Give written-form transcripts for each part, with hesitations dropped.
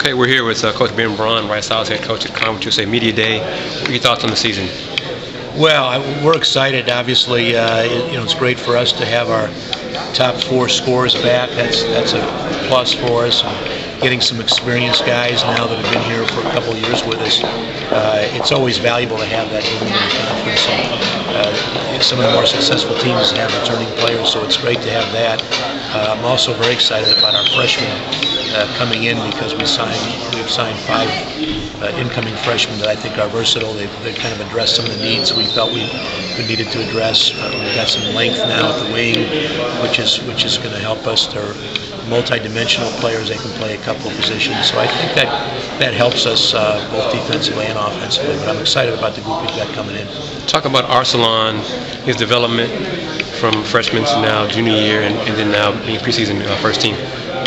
Okay, we're here with Coach Ben Braun, Rice Owls head coach at Conference USA Media Day. What are your thoughts on the season? Well, we're excited. Obviously, it's great for us to have our top 4 scorers back. That's a plus for us. Getting some experienced guys now that have been here for a couple of years with us. It's always valuable to have that in the conference. And, some of the more successful teams have returning players, so it's great to have that. I'm also very excited about our freshmen coming in because we've signed 5 incoming freshmen that I think are versatile. They've kind of addressed some of the needs we felt we needed to address. We've got some length now at the wing, which is going to help us. They're multi-dimensional players. They can play a couple of positions, so I think that helps us both defensively and offensively. But I'm excited about the group we've got coming in. Talk about Arsalan, his development from freshman to now junior year, and then now being preseason first team.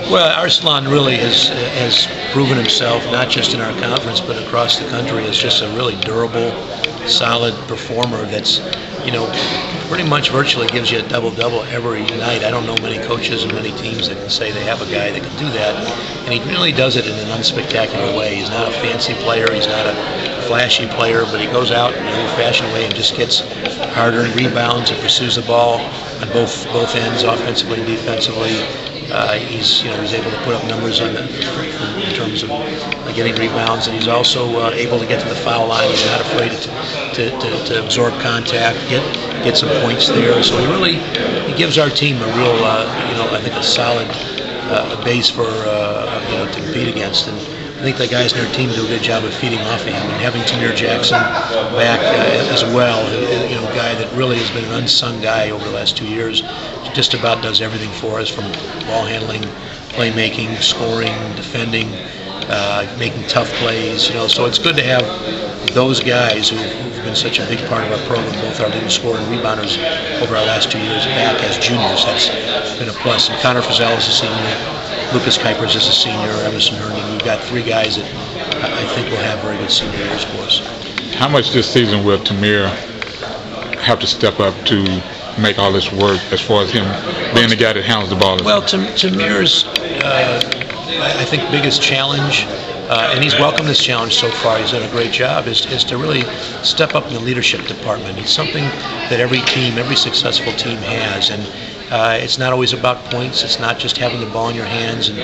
Well, Arsalan really has proven himself, not just in our conference, but across the country, as just a really durable, solid performer that's, pretty much virtually gives you a double-double every night. I don't know many coaches and many teams that can say they have a guy that can do that, and he really does it in an unspectacular way. He's not a fancy player, he's not a flashy player, but he goes out in an old-fashioned way and just gets harder and rebounds and pursues the ball on both ends, offensively and defensively. He's able to put up numbers in terms of getting rebounds, and he's also able to get to the foul line. He's not afraid to absorb contact, get some points there. So he gives our team a real, I think a solid base for to compete against. And I think the guys in our team do a good job of feeding off of him, and having Tamir Jackson back as well, a guy that really has been an unsung guy over the last 2 years. Just about does everything for us, from ball handling, playmaking, scoring, defending, making tough plays. So it's good to have those guys who've been such a big part of our program, both our leading scorer and rebounders over our last 2 years, back as juniors. That's been a plus. And Connor Frizzell is a senior, Lucas Kuipers is a senior, Emerson Herndon. We've got 3 guys that I think will have very good senior years for us. How much this season will Tamir have to step up to make all this work, as far as him being the guy that handles the ball? Well, Tamir's, I think, biggest challenge, and he's welcomed this challenge so far, he's done a great job, is to really step up in the leadership department. It's something that every successful team has, and it's not always about points. It's not just having the ball in your hands and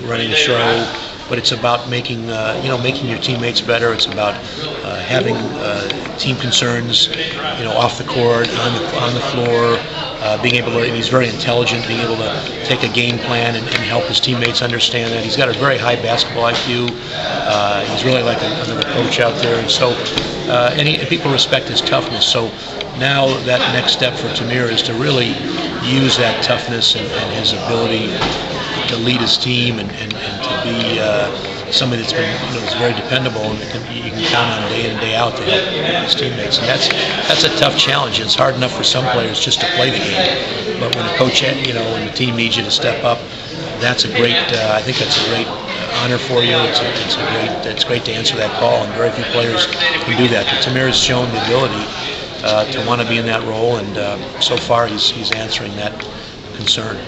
running the show, but it's about making your teammates better. It's about having team concerns, off the court, on the floor, being able to. And he's very intelligent, being able to take a game plan and help his teammates understand that. He's got a very high basketball IQ. He's really like another coach out there, and so and people respect his toughness. So now that next step for Tamir is to really use that toughness and his ability to lead his team and to be somebody that's been is very dependable and you can count on day in and day out to help his teammates. And that's a tough challenge. It's hard enough for some players just to play the game, but when a coach and the team needs you to step up, that's a great. I think that's a great honor for you. It's great to answer that call, and very few players can do that. But Tamir has shown the ability to want to be in that role, and so far he's answering that concern.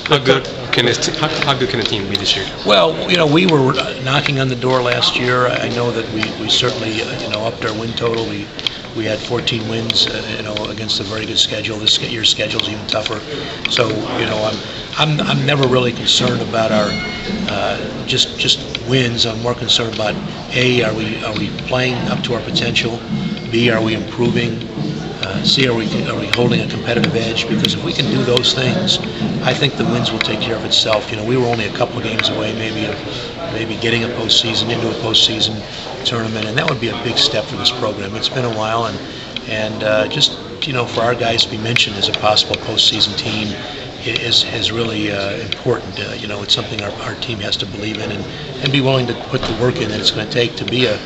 How good can the team be this year? Well, we were knocking on the door last year. I know that we certainly upped our win total. We had 14 wins, against a very good schedule. This year's schedule is even tougher. So, I'm never really concerned about our just wins. I'm more concerned about A, are we playing up to our potential? B, are we improving? C, are we holding a competitive edge? Because if we can do those things, I think the wins will take care of itself. We were only a couple of games away, maybe getting into a postseason tournament, and that would be a big step for this program. It's been a while, and just for our guys to be mentioned as a possible postseason team is really important. It's something our team has to believe in and be willing to put the work in that it's going to take to be a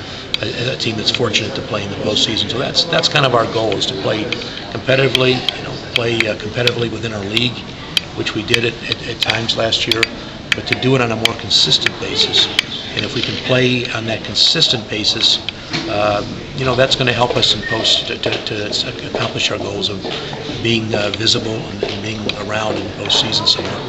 team that's fortunate to play in the postseason. So that's kind of our goal, is to play competitively, competitively within our league, which we did at times last year, but to do it on a more consistent basis. And if we can play on that consistent basis, that's going to help us in post to accomplish our goals of being visible and being around in postseason somewhere.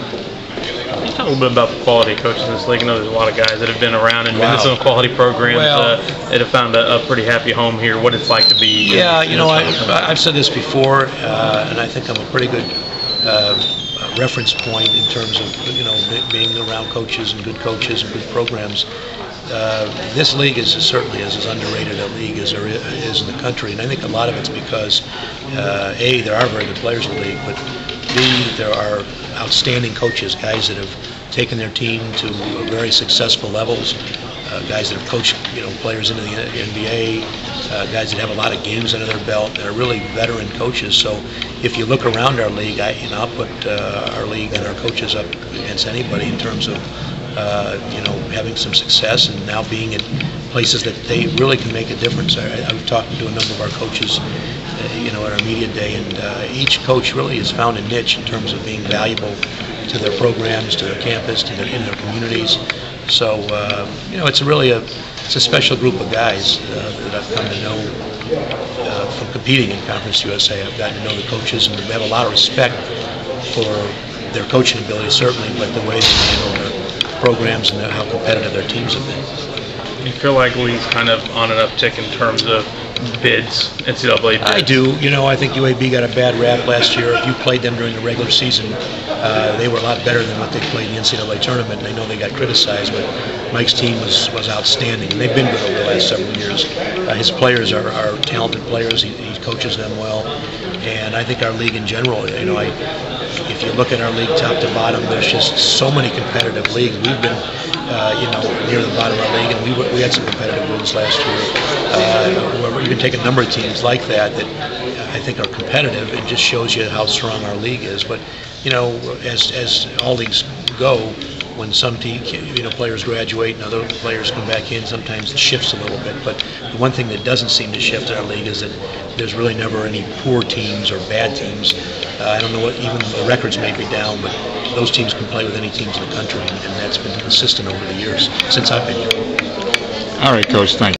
Can you talk a little bit about the quality of coaches in this league? I know there's a lot of guys that have been around and been in some quality programs that have found a pretty happy home here. What it's like to be. Yeah, I've said this before, and I think I'm a pretty good reference point in terms of being around coaches and good programs. This league is certainly as underrated a league as there is in the country, and I think a lot of it's because A, there are very good players in the league, but B, there are outstanding coaches, guys that have taken their team to very successful levels, guys that have coached players into the NBA, guys that have a lot of games under their belt, that are really veteran coaches. So if you look around our league, I'll put our league and our coaches up against anybody in terms of having some success and now being at places that they really can make a difference. I've talked to a number of our coaches, at our media day, and each coach really has found a niche in terms of being valuable to their programs, to their campus, in their communities. So it's really a special group of guys that I've come to know from competing in Conference USA. I've gotten to know the coaches, and we have a lot of respect for their coaching ability, certainly, but the way they handle their programs and how competitive their teams have been. You feel like the league's kind of on an uptick in terms of bids, NCAA bids? I do. I think UAB got a bad rap last year. If you played them during the regular season, they were a lot better than what they played in the NCAA tournament, and I know they got criticized, but Mike's team was outstanding, and they've been good over the last several years. His players are talented players. He coaches them well, and I think our league in general, if you look at our league top to bottom, there's just so many competitive leagues. We've been, near the bottom of our league, and we had some competitive leagues last year. You can take a number of teams like that I think are competitive. It just shows you how strong our league is. But as all leagues go, when some players graduate and other players come back in, sometimes it shifts a little bit. But the one thing that doesn't seem to shift in our league is that there's really never any poor teams or bad teams. I don't know what, even the records may be down, but those teams can play with any teams in the country, and that's been consistent over the years since I've been here. All right, Coach, thank you.